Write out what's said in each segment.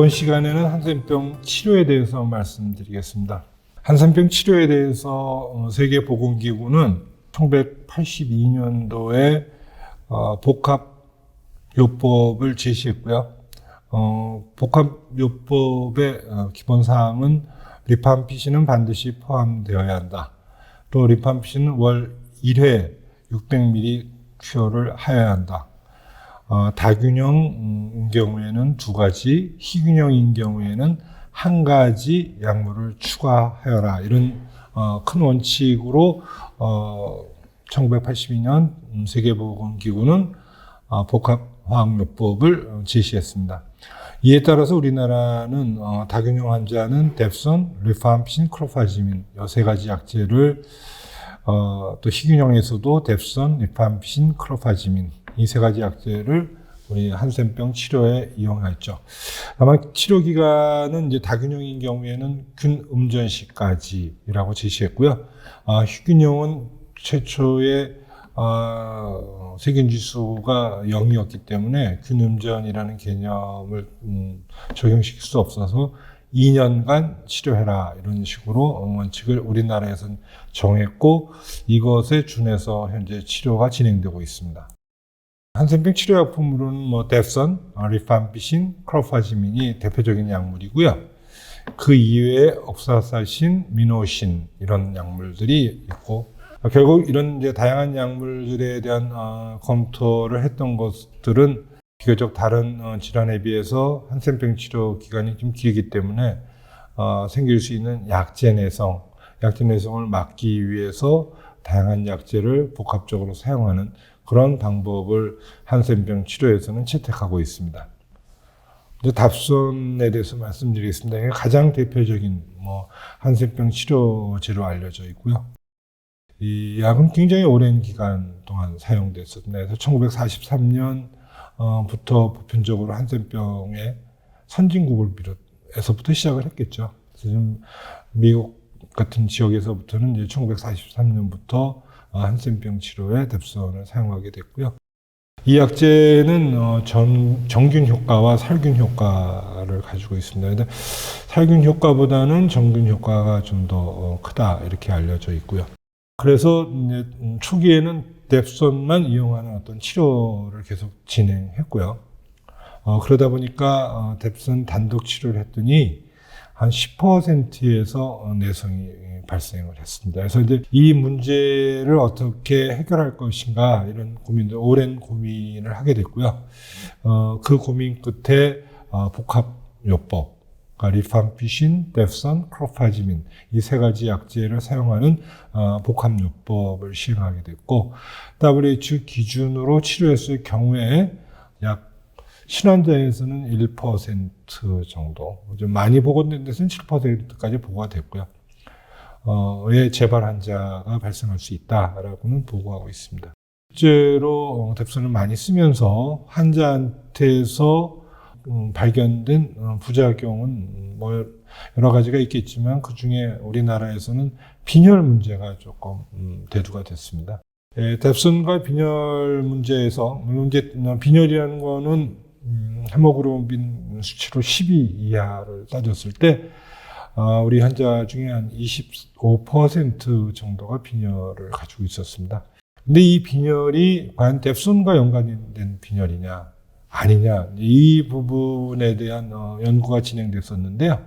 이번 시간에는 한센병 치료에 대해서 말씀드리겠습니다. 한센병 치료에 대해서 세계보건기구는 1982년도에 복합요법을 제시했고요. 복합요법의 기본사항은 리팜피신은 반드시 포함되어야 한다. 또 리팜피신은 월 1회 600ml 투여를 하여야 한다. 다균형인 경우에는 2가지, 희균형인 경우에는 1가지 약물을 추가하여라. 이런 큰 원칙으로 1982년 세계보건기구는 복합화학요법을 제시했습니다. 이에 따라서 우리나라는 다균형 환자는 뎁선, 리팜피신, 클로파지민 이 3가지 약제를 또 희균형에서도 뎁선, 리팜피신, 클로파지민 이 3가지 약제를 우리 한센병 치료에 이용했죠. 다만 치료 기간은 이제 다균형인 경우에는 균음전시까지라고 제시했고요. 희균형은 최초의 세균 지수가 0이었기 때문에 균음전이라는 개념을 적용시킬 수 없어서 2년간 치료해라 이런 식으로 원칙을 우리나라에서는 정했고 이것에 준해서 현재 치료가 진행되고 있습니다. 한센병 치료약품으로는 뎁선, 리팜피신, 클로파지민이 대표적인 약물이고요. 그 이외에 옥사사신, 미노신 이런 약물들이 있고 결국 이런 이제 다양한 약물들에 대한 검토를 했던 것들은 비교적 다른 질환에 비해서 한센병 치료 기간이 좀 길기 때문에 생길 수 있는 약제 내성을 막기 위해서 다양한 약제를 복합적으로 사용하는 그런 방법을 한센병 치료에서는 채택하고 있습니다. 이제 답선에 대해서 말씀드리겠습니다. 이게 가장 대표적인 한센병 치료제로 알려져 있고요. 이 약은 굉장히 오랜 기간 동안 사용됐습니다. 그래서 1943년부터 보편적으로 한센병의 선진국을 비롯해서부터 시작을 했겠죠. 지금 미국 같은 지역에서부터는 이제 1943년부터 한센병 치료에 뎁선을 사용하게 됐고요. 이 약제는 정균 효과와 살균 효과를 가지고 있습니다. 근데 살균 효과보다는 정균 효과가 좀 더 크다 이렇게 알려져 있고요. 그래서 이제 초기에는 뎁선만 이용하는 어떤 치료를 계속 진행했고요. 그러다 보니까 뎁선 단독 치료를 했더니 한 10%에서 내성이 발생을 했습니다. 그래서 이제 이 문제를 어떻게 해결할 것인가 이런 오랜 고민을 하게 됐고요. 그 고민 끝에 복합요법, 리팜피신, 뎁선, 클로파지민 이 3가지 약제를 사용하는 복합요법을 시행하게 됐고 WHO 기준으로 치료했을 경우에 약 신환자에서는 1% 정도, 좀 많이 보고된 데서는 7%까지 보고가 됐고요. 의 재발 환자가 발생할 수 있다라고는 보고하고 있습니다. 실제로 뎁선을 많이 쓰면서 환자한테서 발견된 부작용은 여러 가지가 있겠지만 그 중에 우리나라에서는 빈혈 문제가 조금 대두가 됐습니다. 뎁선과 빈혈 문제에서 물론 이제 빈혈이라는 거는 헤모글로빈 수치로 12 이하를 따졌을 때 우리 환자 중에 한 25% 정도가 빈혈을 가지고 있었습니다. 근데 이 빈혈이 과연 뎁선과 연관된 빈혈이냐 아니냐 이 부분에 대한 연구가 진행됐었는데요.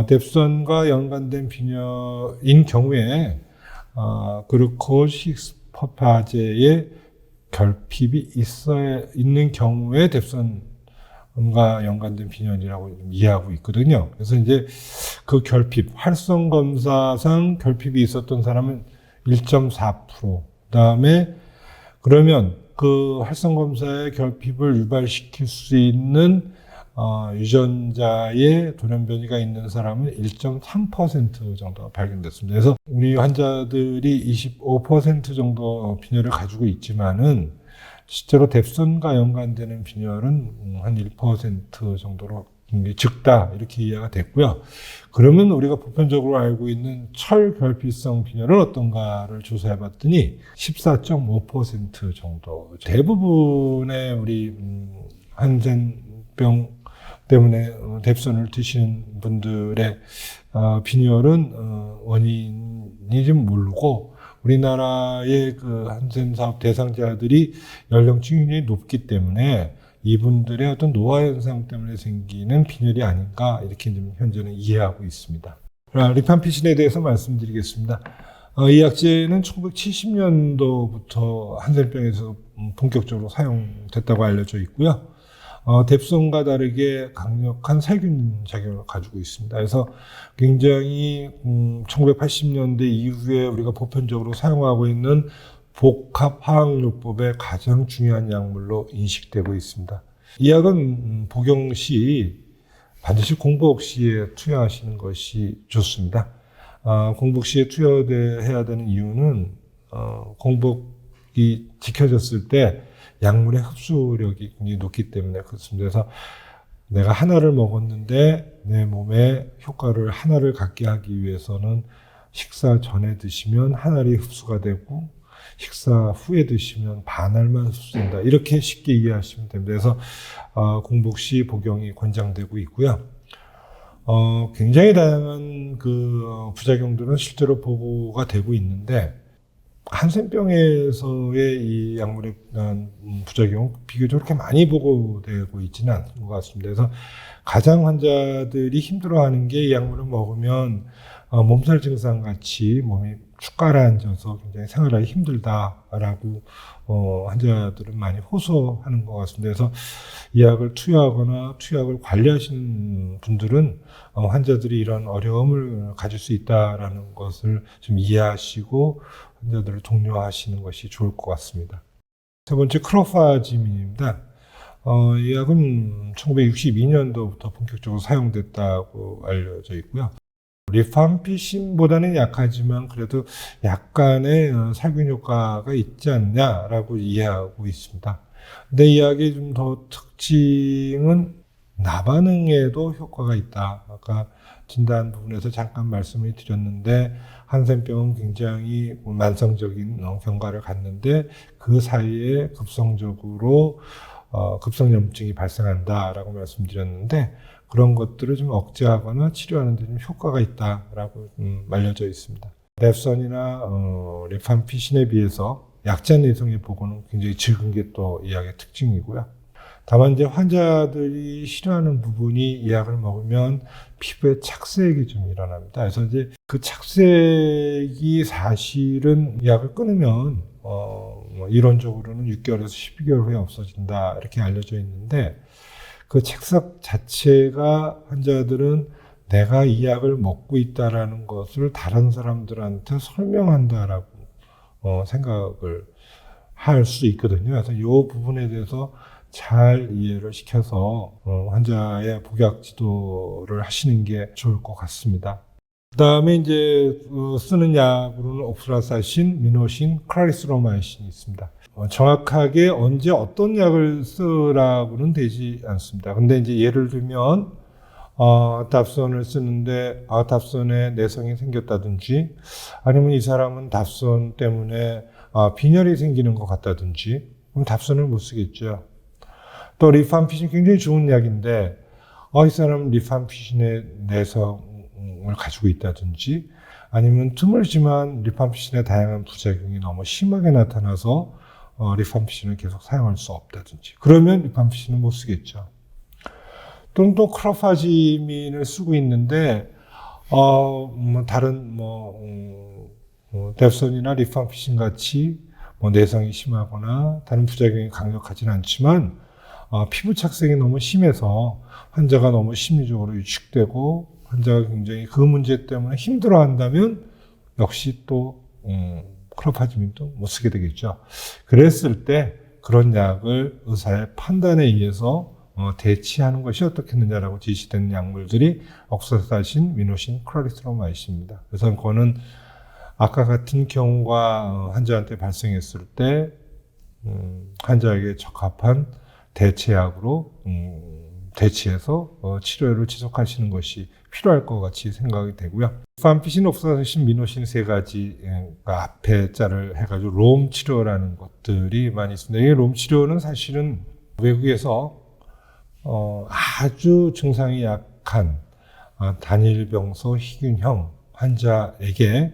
뎁선과 연관된 빈혈인 경우에 글루코시스퍼파제의 결핍이 있는 경우에 뎁선과 연관된 빈혈이라고 이해하고 있거든요. 그래서 이제 그 결핍, 활성 검사상 결핍이 있었던 사람은 1.4%. 그다음에 그러면 그 활성 검사의 결핍을 유발시킬 수 있는 유전자의 돌연변이가 있는 사람은 1.3% 정도가 발견됐습니다. 그래서 우리 환자들이 25% 정도 빈혈을 가지고 있지만은 실제로 뎁선과 연관되는 빈혈은 한 1% 정도로 적다 이렇게 이해가 됐고요. 그러면 우리가 보편적으로 알고 있는 철결핍성 빈혈은 어떤가를 조사해봤더니 14.5% 정도. 대부분의 우리 한센병 때문에 뎁선을 드시는 분들의 빈혈은 원인이 좀 모르고 우리나라의 그 한센 사업 대상자들이 연령층이 굉장히 높기 때문에 이분들의 어떤 노화 현상 때문에 생기는 빈혈이 아닌가 이렇게 좀 현재는 이해하고 있습니다. 리팜피신에 대해서 말씀드리겠습니다. 이 약제는 1970년도부터 한센병에서 본격적으로 사용됐다고 알려져 있고요. 뎁선과 다르게 강력한 살균 작용을 가지고 있습니다. 그래서 굉장히 1980년대 이후에 우리가 보편적으로 사용하고 있는 복합화학요법의 가장 중요한 약물로 인식되고 있습니다. 이 약은 복용 시 반드시 공복 시에 투여하시는 것이 좋습니다. 공복 시에 투여해야 되는 이유는 공복이 지켜졌을 때 약물의 흡수력이 굉장히 높기 때문에 그렇습니다. 그래서 내가 하나를 먹었는데 내 몸에 효과를 하나를 갖게 하기 위해서는 식사 전에 드시면 한 알이 흡수가 되고 식사 후에 드시면 반 알만 흡수된다. 이렇게 쉽게 이해하시면 됩니다. 그래서 공복 시 복용이 권장되고 있고요. 굉장히 다양한 그 부작용들은 실제로 보고가 되고 있는데 한센병에서의 이 약물에 대한 부작용 비교적으로 그렇게 많이 보고되고 있지는 않은 것 같습니다. 그래서 가장 환자들이 힘들어하는 게 이 약물을 먹으면 몸살 증상 같이 몸이 축 가라앉아서 굉장히 생활하기 힘들다라고 환자들은 많이 호소하는 것 같습니다. 그래서 이 약을 투여하거나 투약을 관리하시는 분들은 환자들이 이런 어려움을 가질 수 있다라는 것을 좀 이해하시고 환자들을 독려하시는 것이 좋을 것 같습니다. 세 번째 크로파지민입니다. 이 약은 1962년도부터 본격적으로 사용됐다고 알려져 있고요. 리팜피신보다는 약하지만 그래도 약간의 살균 효과가 있지 않냐라고 이해하고 있습니다. 근데 이 약의 좀 더 특징은 나반응에도 효과가 있다. 아까 진단 부분에서 잠깐 말씀을 드렸는데 한센병은 굉장히 만성적인 경과를 갖는데 그 사이에 급성적으로 급성염증이 발생한다라고 말씀드렸는데 그런 것들을 좀 억제하거나 치료하는 데 좀 효과가 있다라고 알려져 있습니다. 뎁선이나 리팜피신에 비해서 약자 내성의 보고는 굉장히 적은 게 또 이 약의 특징이고요. 다만 이제 환자들이 싫어하는 부분이 이 약을 먹으면 피부에 착색이 좀 일어납니다. 그래서 이제 그 착색이 사실은 이 약을 끊으면 이론적으로는 6개월에서 12개월 후에 없어진다 이렇게 알려져 있는데 그 착색 자체가 환자들은 내가 이 약을 먹고 있다라는 것을 다른 사람들한테 설명한다라고 생각을 할 수 있거든요. 그래서 이 부분에 대해서 잘 이해를 시켜서 환자의 복약 지도를 하시는 게 좋을 것 같습니다. 그 다음에 이제 쓰는 약으로는 옥수라사신, 미노신, 클라리스로마이신이 있습니다. 정확하게 언제 어떤 약을 쓰라고는 되지 않습니다. 근데 이제 예를 들면 답선을 쓰는데 답선에 내성이 생겼다든지 아니면 이 사람은 답선 때문에 빈혈이 생기는 것 같다든지 그럼 답선을 못 쓰겠죠. 또 리팜피신 굉장히 좋은 약인데 이 사람은 리팜피신의 내성을 가지고 있다든지 아니면 드물지만 리팜피신의 다양한 부작용이 너무 심하게 나타나서 리팜피신을 계속 사용할 수 없다든지 그러면 리팜피신은 못 쓰겠죠. 또는 또 크로파지민을 쓰고 있는데 다른 뎁선이나 리팜피신 같이 내성이 심하거나 다른 부작용이 강력하지는 않지만 피부 착색이 너무 심해서 환자가 너무 심리적으로 위축되고 환자가 굉장히 그 문제 때문에 힘들어한다면 역시 또 크로파지민도 못 쓰게 되겠죠. 그랬을 때 그런 약을 의사의 판단에 의해서 대치하는 것이 어떻겠느냐라고 지시되는 약물들이 옥수라사신, 미노신, 클라리스로마이신입니다. 그래서 그거는 아까 같은 경우가 환자한테 발생했을 때 환자에게 적합한 대체약으로 대치해서 치료를 지속하시는 것이 필요할 것 같이 생각이 되고요. 리팜피신, 옥수라사신, 미노신 세 가지가 앞에 자를 해가지고 롬 치료라는 것들이 많이 있습니다. 이 롬 치료는 사실은 외국에서 아주 증상이 약한 단일병소 희균형 환자에게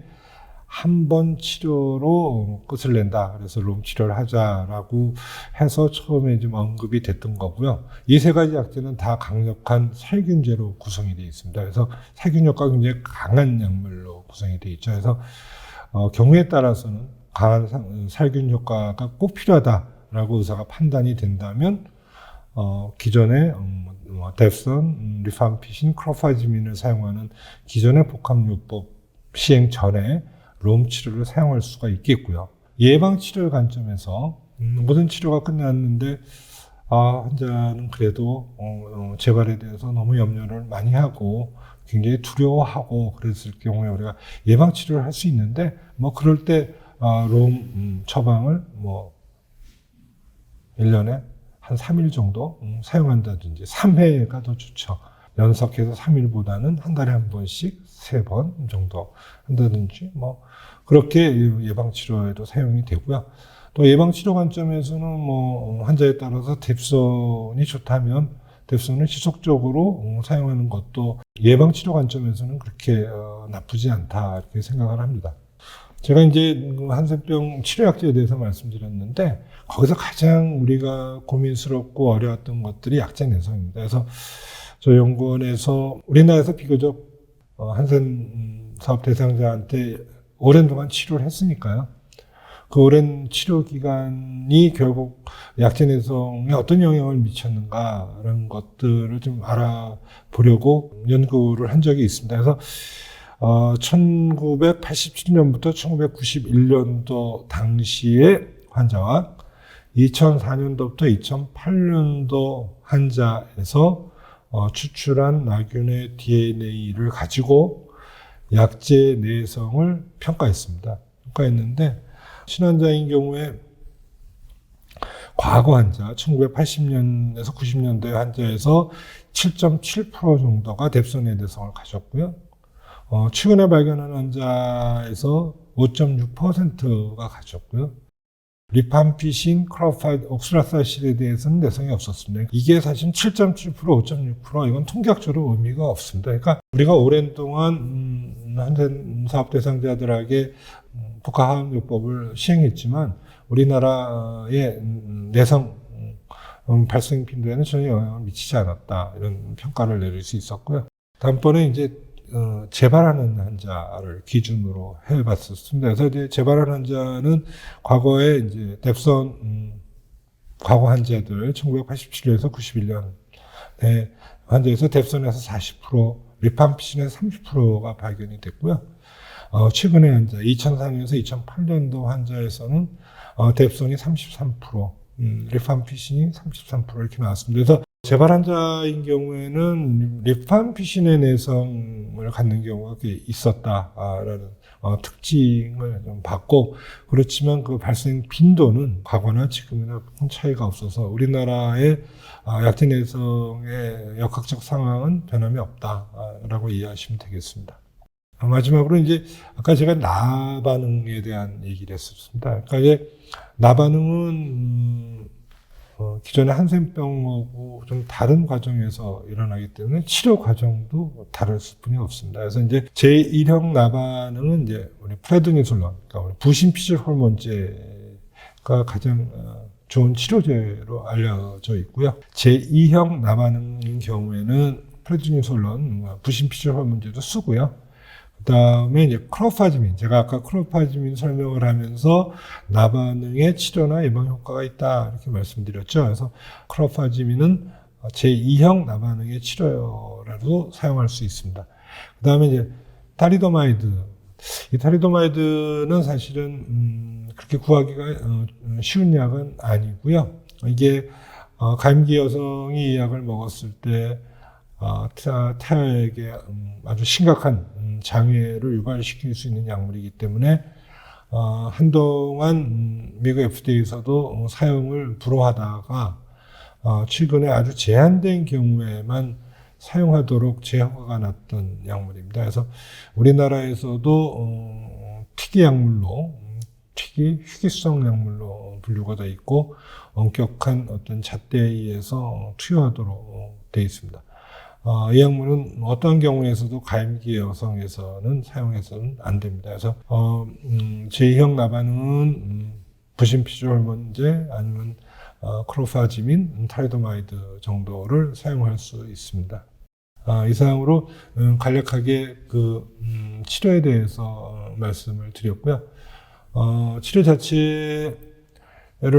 한 번 치료로 끝을 낸다. 그래서 롬 치료를 하자라고 해서 처음에 좀 언급이 됐던 거고요. 이 세 가지 약제는 다 강력한 살균제로 구성이 되어 있습니다. 그래서 살균 효과가 굉장히 강한 약물로 구성이 되어 있죠. 그래서 경우에 따라서는 강한 살균 효과가 꼭 필요하다라고 의사가 판단이 된다면 기존의 뎁선, 리팜피신, 크로파지민을 사용하는 기존의 복합요법 시행 전에 롬 치료를 사용할 수가 있겠고요. 예방 치료의 관점에서 모든 치료가 끝났는데 환자는 그래도 재발에 대해서 너무 염려를 많이 하고 굉장히 두려워하고 그랬을 경우에 우리가 예방 치료를 할 수 있는데 그럴 때 롬 처방을 1년에 한 3일 정도 사용한다든지 3회가 더 좋죠. 연속해서 3일보다는 한 달에 한 번씩 3번 정도 한다든지 그렇게 예방치료에도 사용이 되고요. 또 예방치료 관점에서는 환자에 따라서 뎁손이 좋다면 뎁손을 지속적으로 사용하는 것도 예방치료 관점에서는 그렇게 나쁘지 않다 이렇게 생각을 합니다. 제가 이제 한센병 치료약제에 대해서 말씀드렸는데 거기서 가장 우리가 고민스럽고 어려웠던 것들이 약제 내성입니다. 그래서 저희 연구원에서 우리나라에서 비교적 한센 사업 대상자한테 오랜 동안 치료를 했으니까요. 그 오랜 치료 기간이 결국 약제 내성에 어떤 영향을 미쳤는가라는 것들을 좀 알아보려고 연구를 한 적이 있습니다. 그래서 1987년부터 1991년도 당시의 환자와 2004년도부터 2008년도 환자에서 추출한 나균의 DNA를 가지고 약제 내성을 평가했는데 신환자인 경우에 과거 환자 1980년에서 90년대 환자에서 7.7% 정도가 뎁손의 내성을 가졌고요. 최근에 발견한 환자에서 5.6%가 가졌고요. 리팜피신, 옥슬라사실에 대해서는 내성이 없었습니다. 이게 사실 7.7%, 5.6% 이건 통계학적으로 의미가 없습니다. 그러니까 우리가 오랜 동안 한센 사업 대상자들에게 복합요법을 시행했지만 우리나라의 내성 발생 빈도에는 전혀 영향을 미치지 않았다 이런 평가를 내릴 수 있었고요. 다음번에 이제 재발하는 환자를 기준으로 해봤었습니다. 그래서 이제 재발하는 환자는 과거에 이제 뎁손 과거 환자들 1987년에서 91년에 환자에서 뎁손에서 40%, 리팜피신에서 30%가 발견이 됐고요. 최근의 환자 2004년에서 2008년도 환자에서는 뎁손이 33%, 리팜피신이 33% 이렇게 나왔습니다. 그래서 재발 환자인 경우에는 리팜피신의 내성을 갖는 경우가 있었다라는 특징을 좀 받고 그렇지만 그 발생 빈도는 과거나 지금이나 큰 차이가 없어서 우리나라의 약제 내성의 역학적 상황은 변함이 없다라고 이해하시면 되겠습니다. 마지막으로 이제 아까 제가 나 반응에 대한 얘기를 했었습니다. 그러니까 이제 나 반응은 기존의 한센병하고 좀 다른 과정에서 일어나기 때문에 치료 과정도 다를 수뿐이 없습니다. 그래서 이제 제1형 나반응은 이제 우리 프레드니솔론, 그러니까 우리 부신피질 호르몬제가 가장 좋은 치료제로 알려져 있고요. 제2형 나반응인 경우에는 프레드니솔론, 부신피질 호르몬제도 쓰고요. 그 다음에 이제 크로파지민, 제가 아까 크로파지민 설명을 하면서 나반응의 치료나 예방 효과가 있다 이렇게 말씀드렸죠. 그래서 크로파지민은 제2형 나반응의 치료라도 사용할 수 있습니다. 그 다음에 이제 타리도마이드, 이 타리도마이드는 사실은 그렇게 구하기가 쉬운 약은 아니고요. 이게 감기 여성이 이 약을 먹었을 때 태아에게 아주 심각한 장애를 유발시킬 수 있는 약물이기 때문에 한동안 미국 FDA에서도 사용을 불허하다가 최근에 아주 제한된 경우에만 사용하도록 재허가가 났던 약물입니다. 그래서 우리나라에서도 특이 약물로 특히 희귀성 약물로 분류가 되어 있고 엄격한 어떤 잣대에 의해서 투여하도록 되어 있습니다. 이 약물은 어떠한 경우에서도 가임기 여성에서는 사용해서는 안 됩니다. 그래서 제2형 나반은 부신피질 호르몬제 아니면 클로파지민, 타리도마이드 정도를 사용할 수 있습니다. 이상으로 간략하게 치료에 대해서 말씀을 드렸고요. 치료 자체를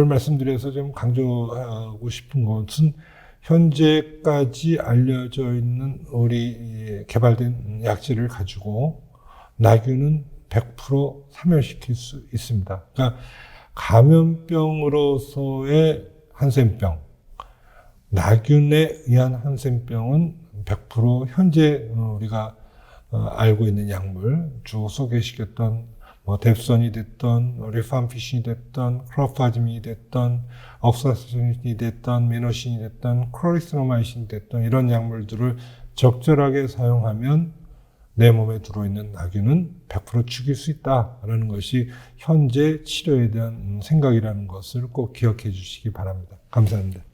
말씀드려서 좀 강조하고 싶은 것은 현재까지 알려져 있는 우리 개발된 약제를 가지고 나균은 100% 사멸시킬 수 있습니다. 그러니까 감염병으로서의 한센병, 나균에 의한 한센병은 100% 현재 우리가 알고 있는 약물, 주 소개시켰던 뎁선이 됐던, 리팜피신이 됐던, 클로파지민이 됐던, 옥사시신이 됐던, 미노신이 됐던, 클로리스노마이신이 됐던 이런 약물들을 적절하게 사용하면 내 몸에 들어있는 나균은 100% 죽일 수 있다라는 것이 현재 치료에 대한 생각이라는 것을 꼭 기억해 주시기 바랍니다. 감사합니다.